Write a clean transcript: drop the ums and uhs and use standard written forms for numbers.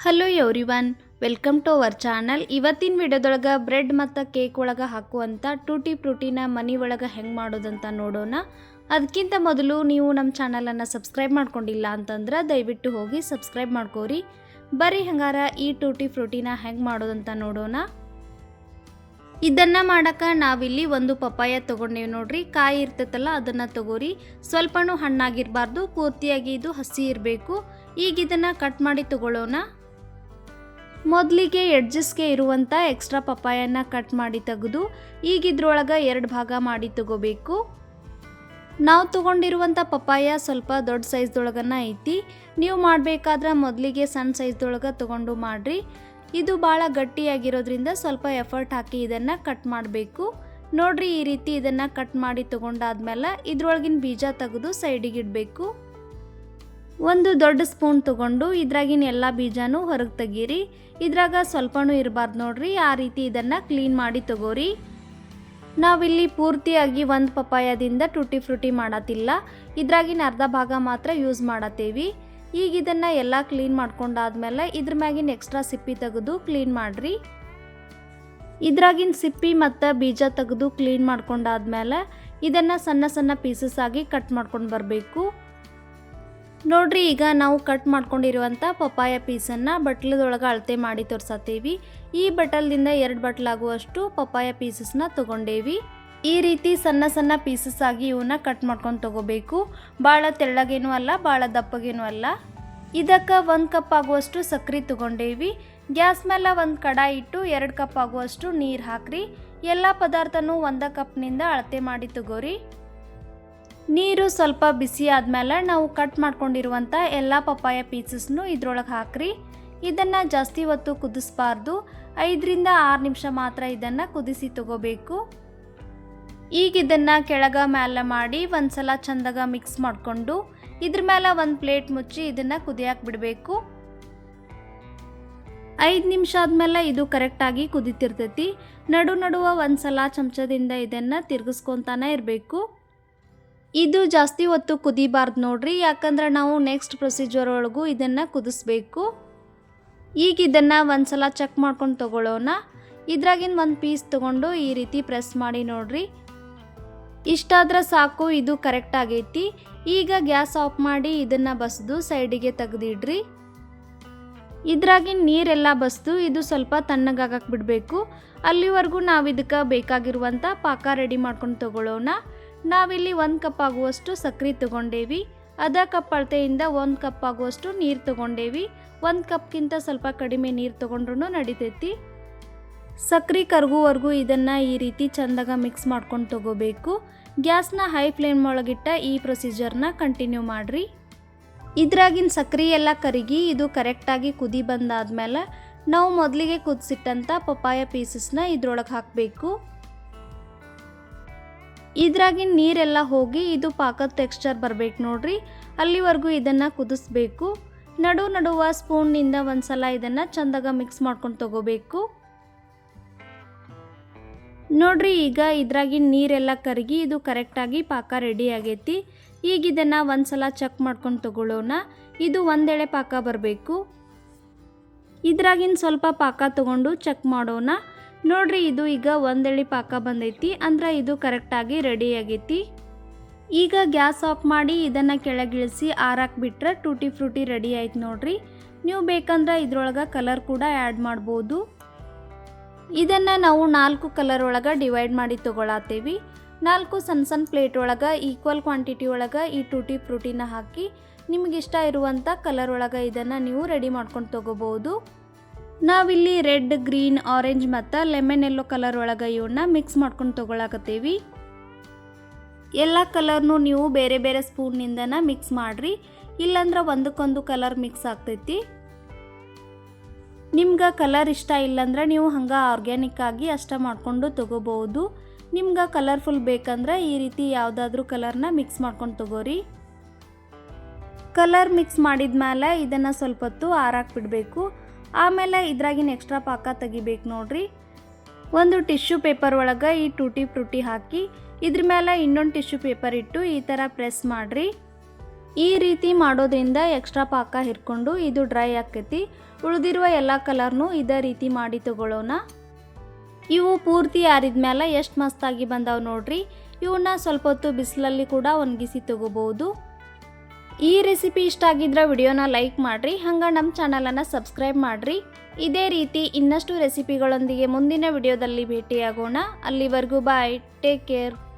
Hello everyone, welcome to our channel. ಇವತ್ತಿನ ವಿಡಿಯೋದೊಳಗೆ bread ಮತ್ತು ಕೇಕ್ ಒಳಗೆ ಹಾಕುವಂಥ ಟೂಟಿ ಫ್ರೂಟಿನ ಮನೆ ಒಳಗೆ ಹೆಂಗೆ ಮಾಡೋದಂತ ನೋಡೋಣ. ಅದಕ್ಕಿಂತ ಮೊದಲು ನೀವು ನಮ್ಮ ಚಾನಲನ್ನು ಸಬ್ಸ್ಕ್ರೈಬ್ ಮಾಡ್ಕೊಂಡಿಲ್ಲ ಅಂತಂದ್ರೆ ದಯವಿಟ್ಟು ಹೋಗಿ ಸಬ್ಸ್ಕ್ರೈಬ್ ಮಾಡ್ಕೋರಿ. ಬರೀ ಹಂಗಾರ ಈ ಟೂಟಿ ಫ್ರೂಟಿನ ಹೆಂಗೆ ಮಾಡೋದಂತ ನೋಡೋಣ. ಇದನ್ನು ಮಾಡೋಕ್ಕೆ ನಾವಿಲ್ಲಿ ಒಂದು ಪಪ್ಪಾಯ ತೊಗೊಂಡೇವಿ ನೋಡ್ರಿ. ಕಾಯಿ ಇರ್ತೈತಲ್ಲ ಅದನ್ನು ತಗೋರಿ. ಸ್ವಲ್ಪನೂ ಹಣ್ಣಾಗಿರಬಾರ್ದು, ಪೂರ್ತಿಯಾಗಿ ಇದು ಹಸಿ ಇರಬೇಕು. ಈಗ ಇದನ್ನು ಕಟ್ ಮಾಡಿ ತಗೊಳ್ಳೋಣ. ಮೊದಲಿಗೆ ಎಡ್ಜಸ್ಗೆ ಇರುವಂಥ ಎಕ್ಸ್ಟ್ರಾ ಪಪ್ಪಾಯನ್ನ ಕಟ್ ಮಾಡಿ ತೆಗೆದು ಈಗ ಇದ್ರೊಳಗೆ 2 ಭಾಗ ಮಾಡಿ ತಗೋಬೇಕು. ನಾವು ತೊಗೊಂಡಿರುವಂಥ ಪಪ್ಪಾಯ ಸ್ವಲ್ಪ ದೊಡ್ಡ ಸೈಜ್ದೊಳಗನ ಐತಿ. ನೀವು ಮಾಡಬೇಕಾದ್ರೆ ಮೊದಲಿಗೆ ಸಣ್ಣ ಸೈಜ್ದೊಳಗೆ ತೊಗೊಂಡು ಮಾಡಿರಿ. ಇದು ಭಾಳ ಗಟ್ಟಿಯಾಗಿರೋದ್ರಿಂದ ಸ್ವಲ್ಪ ಎಫರ್ಟ್ ಹಾಕಿ ಇದನ್ನು ಕಟ್ ಮಾಡಬೇಕು. ನೋಡ್ರಿ, ಈ ರೀತಿ ಇದನ್ನು ಕಟ್ ಮಾಡಿ ತೊಗೊಂಡಾದ್ಮೇಲೆ ಇದ್ರೊಳಗಿನ ಬೀಜ ತೆಗೆದು ಸೈಡಿಗೆ ಇಡಬೇಕು. ಒಂದು ದೊಡ್ಡ ಸ್ಪೂನ್ ತೊಗೊಂಡು ಇದ್ರಾಗಿನ ಎಲ್ಲ ಬೀಜನೂ ಹೊರಗೆ ತೆಗೀರಿ. ಇದ್ರಾಗ ಸ್ವಲ್ಪನೂ ಇರಬಾರ್ದು ನೋಡ್ರಿ. ಆ ರೀತಿ ಇದನ್ನು ಕ್ಲೀನ್ ಮಾಡಿ ತಗೋರಿ. ನಾವಿಲ್ಲಿ ಪೂರ್ತಿಯಾಗಿ ಒಂದು ಪಪ್ಪಾಯದಿಂದ ಟೂಟಿ ಫ್ರೂಟಿ ಮಾಡತ್ತಿಲ್ಲ, ಇದ್ರಾಗಿನ ಅರ್ಧ ಭಾಗ ಮಾತ್ರ ಯೂಸ್ ಮಾಡತ್ತೇವಿ. ಈಗ ಇದನ್ನು ಎಲ್ಲ ಕ್ಲೀನ್ ಮಾಡ್ಕೊಂಡಾದ್ಮೇಲೆ ಇದ್ರ ಮ್ಯಾಗಿನ ಎಕ್ಸ್ಟ್ರಾ ಸಿಪ್ಪಿ ತೆಗೆದು ಕ್ಲೀನ್ ಮಾಡಿರಿ. ಇದ್ರಾಗಿನ ಸಿಪ್ಪಿ ಮತ್ತು ಬೀಜ ತೆಗೆದು ಕ್ಲೀನ್ ಮಾಡ್ಕೊಂಡಾದ್ಮೇಲೆ ಇದನ್ನು ಸಣ್ಣ ಸಣ್ಣ ಪೀಸಸ್ ಆಗಿ ಕಟ್ ಮಾಡ್ಕೊಂಡು ಬರಬೇಕು. ನೋಡ್ರಿ, ಈಗ ನಾವು ಕಟ್ ಮಾಡ್ಕೊಂಡಿರುವಂಥ ಪಪ್ಪಾಯ ಪೀಸನ್ನು ಬಟ್ಲದೊಳಗೆ ಅಳತೆ ಮಾಡಿ ತೋರ್ಸತ್ತೀವಿ. ಈ ಬಟಲ್ದಿಂದ 2 ಬಟ್ಲಾಗುವಷ್ಟು ಪಪ್ಪಾಯ ಪೀಸಸ್ನ ತೊಗೊಂಡೇವಿ. ಈ ರೀತಿ ಸಣ್ಣ ಸಣ್ಣ ಪೀಸಸ್ ಆಗಿ ಇವನ್ನ ಕಟ್ ಮಾಡ್ಕೊಂಡು ತಗೋಬೇಕು. ಭಾಳ ತೆಳ್ಳಗೇನೂ ಅಲ್ಲ, ಭಾಳ ದಪ್ಪಗೇನೂ ಅಲ್ಲ. ಇದಕ್ಕೆ 1 ಕಪ್ ಆಗುವಷ್ಟು ಸಕ್ಕರೆ ತೊಗೊಂಡೇವಿ. ಗ್ಯಾಸ್ ಮೇಲೆ ಒಂದು ಕಡಾಯಿ ಇಟ್ಟು 2 ಕಪ್ ಆಗುವಷ್ಟು ನೀರು ಹಾಕ್ರಿ. ಎಲ್ಲ ಪದಾರ್ಥನೂ 1 ಕಪ್ನಿಂದ ಅಳತೆ ಮಾಡಿ ತಗೋರಿ. ನೀರು ಸ್ವಲ್ಪ ಬಿಸಿ ಆದಮೇಲೆ ನಾವು ಕಟ್ ಮಾಡ್ಕೊಂಡಿರುವಂಥ ಎಲ್ಲ ಪಪ್ಪಾಯ ಪೀಸಸ್ನು ಇದ್ರೊಳಗೆ ಹಾಕ್ರಿ. ಇದನ್ನು ಜಾಸ್ತಿ ಹೊತ್ತು ಕುದಿಸ್ಬಾರ್ದು, 5ರಿಂದ 6 ನಿಮಿಷ ಮಾತ್ರ ಇದನ್ನು ಕುದಿಸಿ ತಗೋಬೇಕು. ಈಗ ಇದನ್ನು ಕೆಳಗೆ ಮ್ಯಾಲೆ ಮಾಡಿ ಒಂದು ಸಲ ಚಂದಾಗ ಮಿಕ್ಸ್ ಮಾಡಿಕೊಂಡು ಇದ್ರ ಮೇಲೆ ಒಂದು ಪ್ಲೇಟ್ ಮುಚ್ಚಿ ಇದನ್ನು ಕುದಿಯಕ್ಕೆ ಬಿಡಬೇಕು. 5 ನಿಮಿಷ ಆದಮೇಲೆ ಇದು ಕರೆಕ್ಟಾಗಿ ಕುದಿತಿರ್ತೈತಿ. ನಡುವ ಒಂದು ಸಲ ಚಮಚದಿಂದ ಇದನ್ನು ತಿರ್ಗಿಸ್ಕೊತಾನೆ ಇರಬೇಕು. ಇದು ಜಾಸ್ತಿ ಹೊತ್ತು ಕುದಿಬಾರ್ದು ನೋಡ್ರಿ, ಯಾಕಂದ್ರೆ ನಾವು ನೆಕ್ಸ್ಟ್ ಪ್ರೊಸೀಜರ್ ಒಳಗೂ ಇದನ್ನು ಕುದಿಸ್ಬೇಕು. ಈಗ ಇದನ್ನು ಒಂದು ಸಲ ಚೆಕ್ ಮಾಡ್ಕೊಂಡು ತಗೊಳ್ಳೋಣ. ಇದ್ರಾಗಿನ ಒಂದು ಪೀಸ್ ತೊಗೊಂಡು ಈ ರೀತಿ ಪ್ರೆಸ್ ಮಾಡಿ ನೋಡ್ರಿ. ಇಷ್ಟಾದ್ರೆ ಸಾಕು, ಇದು ಕರೆಕ್ಟ್ ಆಗೈತಿ. ಈಗ ಗ್ಯಾಸ್ ಆಫ್ ಮಾಡಿ ಇದನ್ನು ಬಸ್ದು ಸೈಡಿಗೆ ತೆಗೆದಿಡ್ರಿ. ಇದ್ರಾಗಿನ ನೀರೆಲ್ಲ ಬಸ್ದು ಇದು ಸ್ವಲ್ಪ ತಣ್ಣಗಾಗಕ್ಕೆ ಬಿಡಬೇಕು. ಅಲ್ಲಿವರೆಗೂ ನಾವು ಇದಕ್ಕೆ ಬೇಕಾಗಿರುವಂಥ ಪಾಕ ರೆಡಿ ಮಾಡ್ಕೊಂಡು ತಗೊಳ್ಳೋಣ. ನಾವಿಲ್ಲಿ 1 ಕಪ್ ಆಗುವಷ್ಟು ಸಕ್ಕರೆ ತೊಗೊಂಡೇವಿ. ಅರ್ಧ ಕಪ್ ಅಳತೆಯಿಂದ 1 ಕಪ್ ಆಗುವಷ್ಟು ನೀರು ತೊಗೊಂಡೇವಿ. 1 ಕಪ್ಗಿಂತ ಸ್ವಲ್ಪ ಕಡಿಮೆ ನೀರು ತೊಗೊಂಡ್ರೂ ನಡಿತೈತಿ. ಸಕ್ಕರೆ ಕರಗುವವರೆಗೂ ಇದನ್ನು ಈ ರೀತಿ ಚಂದಾಗ ಮಿಕ್ಸ್ ಮಾಡ್ಕೊಂಡು ತಗೋಬೇಕು. ಗ್ಯಾಸ್ನ ಹೈ ಫ್ಲೇಮ್ ಒಳಗಿಟ್ಟ ಈ ಪ್ರೊಸೀಜರ್ನ ಕಂಟಿನ್ಯೂ ಮಾಡಿರಿ. ಇದ್ರಾಗಿನ ಸಕ್ಕರೆ ಎಲ್ಲ ಕರಗಿ ಇದು ಕರೆಕ್ಟಾಗಿ ಕುದಿ ಬಂದಾದ್ಮೇಲೆ ನಾವು ಮೊದಲಿಗೆ ಕುದಿಸಿಟ್ಟಂಥ ಪಪ್ಪಾಯ ಪೀಸಸ್ನ ಇದ್ರೊಳಗೆ ಹಾಕಬೇಕು. ಇದ್ರಾಗಿನ ನೀರೆಲ್ಲ ಹೋಗಿ ಇದು ಪಾಕದ ಟೆಕ್ಸ್ಚರ್ ಬರಬೇಕು ನೋಡ್ರಿ. ಅಲ್ಲಿವರೆಗೂ ಇದನ್ನು ಕುದಿಸ್ಬೇಕು. ನಡುವ ಸ್ಪೂನ್ನಿಂದ ಒಂದು ಸಲ ಇದನ್ನು ಚಂದಾಗ ಮಿಕ್ಸ್ ಮಾಡ್ಕೊಂಡು ತಗೋಬೇಕು. ನೋಡ್ರಿ, ಈಗ ಇದ್ರಾಗಿನ ನೀರೆಲ್ಲ ಕರಗಿ ಇದು ಕರೆಕ್ಟಾಗಿ ಪಾಕ ರೆಡಿ ಆಗೈತಿ. ಈಗ ಇದನ್ನು ಒಂದು ಸಲ ಚೆಕ್ ಮಾಡ್ಕೊಂಡು ತಗೊಳ್ಳೋಣ. ಇದು ಒಂದೆಳೆ ಪಾಕ ಬರಬೇಕು. ಇದ್ರಾಗಿನ ಸ್ವಲ್ಪ ಪಾಕ ತಗೊಂಡು ಚೆಕ್ ಮಾಡೋಣ. ನೋಡ್ರಿ, ಇದು ಈಗ ಒಂದೆಳೆ ಪಾಕ ಬಂದೈತಿ, ಅಂದ್ರೆ ಇದು ಕರೆಕ್ಟಾಗಿ ರೆಡಿ ಆಗೈತಿ. ಈಗ ಗ್ಯಾಸ್ ಆಫ್ ಮಾಡಿ ಇದನ್ನು ಕೆಳಗಿಳಿಸಿ ಆರಾಕ್ಬಿಟ್ರೆ ಟೂಟಿ ಫ್ರೂಟಿ ರೆಡಿ ಆಯ್ತು ನೋಡ್ರಿ. ನೀವು ಬೇಕಂದ್ರೆ ಇದ್ರೊಳಗೆ ಕಲರ್ ಕೂಡ ಆ್ಯಡ್ ಮಾಡ್ಬೋದು. ಇದನ್ನು ನಾವು 4 ಕಲರ್ ಒಳಗೆ ಡಿವೈಡ್ ಮಾಡಿ ತೊಗೊಳತ್ತೇವಿ. 4 ಸಣ್ಣ ಪ್ಲೇಟ್ ಒಳಗೆ ಈಕ್ವಲ್ ಕ್ವಾಂಟಿಟಿ ಒಳಗೆ ಈ ಟೂಟಿ ಫ್ರೂಟಿನ ಹಾಕಿ ನಿಮಗಿಷ್ಟ ಇರುವಂಥ ಕಲರ್ ಒಳಗೆ ಇದನ್ನು ನೀವು ರೆಡಿ ಮಾಡ್ಕೊಂಡು ತೊಗೋಬೋದು. ನಾವಿಲ್ಲಿ ರೆಡ್, ಗ್ರೀನ್, ಆರೆಂಜ್ ಮತ್ತು ಲೆಮನ್ ಯೆಲ್ಲೋ ಕಲರ್ ಒಳಗೆ ಇವನ್ನ ಮಿಕ್ಸ್ ಮಾಡ್ಕೊಂಡು ತೊಗೊಳಕತ್ತೀವಿ. ಎಲ್ಲ ಕಲರ್ನು ನೀವು ಬೇರೆ ಬೇರೆ ಸ್ಪೂನ್ನಿಂದನ ಮಿಕ್ಸ್ ಮಾಡಿರಿ, ಇಲ್ಲಾಂದ್ರೆ ಒಂದಕ್ಕೊಂದು ಕಲರ್ ಮಿಕ್ಸ್ ಆಗ್ತೈತಿ. ನಿಮ್ಗೆ ಕಲರ್ ಇಷ್ಟ ಇಲ್ಲಾಂದ್ರೆ ನೀವು ಹಂಗೆ ಆರ್ಗ್ಯಾನಿಕ್ ಆಗಿ ಅಷ್ಟ ಮಾಡ್ಕೊಂಡು ತೊಗೋಬೋದು. ನಿಮ್ಗೆ ಕಲರ್ಫುಲ್ ಬೇಕಂದ್ರೆ ಈ ರೀತಿ ಯಾವುದಾದ್ರೂ ಕಲರ್ನ ಮಿಕ್ಸ್ ಮಾಡ್ಕೊಂಡು ತಗೋರಿ. ಕಲರ್ ಮಿಕ್ಸ್ ಮಾಡಿದ್ಮೇಲೆ ಇದನ್ನು ಸ್ವಲ್ಪ ಹೊತ್ತು ಆರಾಕ್ ಬಿಡಬೇಕು. ಆಮೇಲೆ ಇದ್ರಾಗಿನ ಎಕ್ಸ್ಟ್ರಾ ಪಾಕ ತೆಗಿಬೇಕು ನೋಡ್ರಿ. ಒಂದು ಟಿಶ್ಯೂ ಪೇಪರ್ ಒಳಗೆ ಈ ಟೂಟಿ ಫ್ರೂಟಿ ಹಾಕಿ ಇದ್ರ ಮೇಲೆ ಇನ್ನೊಂದು ಟಿಶ್ಯೂ ಪೇಪರ್ ಇಟ್ಟು ಈ ಥರ ಪ್ರೆಸ್ ಮಾಡಿರಿ. ಈ ರೀತಿ ಮಾಡೋದ್ರಿಂದ ಎಕ್ಸ್ಟ್ರಾ ಪಾಕ ಹಿರ್ಕೊಂಡು ಇದು ಡ್ರೈ ಆಕೈತಿ. ಉಳಿದಿರುವ ಎಲ್ಲ ಕಲರ್ನು ಇದೇ ರೀತಿ ಮಾಡಿ ತಗೊಳ್ಳೋಣ. ಇವು ಪೂರ್ತಿ ಆರಿದ್ಮೇಲೆ ಎಷ್ಟು ಮಸ್ತಾಗಿ ಬಂದಾವೆ ನೋಡ್ರಿ. ಇವನ್ನ ಸ್ವಲ್ಪ ಹೊತ್ತು ಬಿಸಿಲಲ್ಲಿ ಕೂಡ ಒಣಗಿಸಿ ತಗೋಬಹುದು. ಈ ರೆಸಿಪಿ ಇಷ್ಟ ಆಗಿದ್ರೆ ವಿಡಿಯೋನ ಲೈಕ್ ಮಾಡಿರಿ, ಹಂಗೆ ನಮ್ಮ ಚಾನಲನ್ನು ಸಬ್ಸ್ಕ್ರೈಬ್ ಮಾಡಿರಿ. ಇದೇ ರೀತಿ ಇನ್ನಷ್ಟು ರೆಸಿಪಿಗಳೊಂದಿಗೆ ಮುಂದಿನ ವಿಡಿಯೋದಲ್ಲಿ ಭೇಟಿಯಾಗೋಣ. ಅಲ್ಲಿವರೆಗೂ ಬಾಯ್, ಟೇಕ್ ಕೇರ್.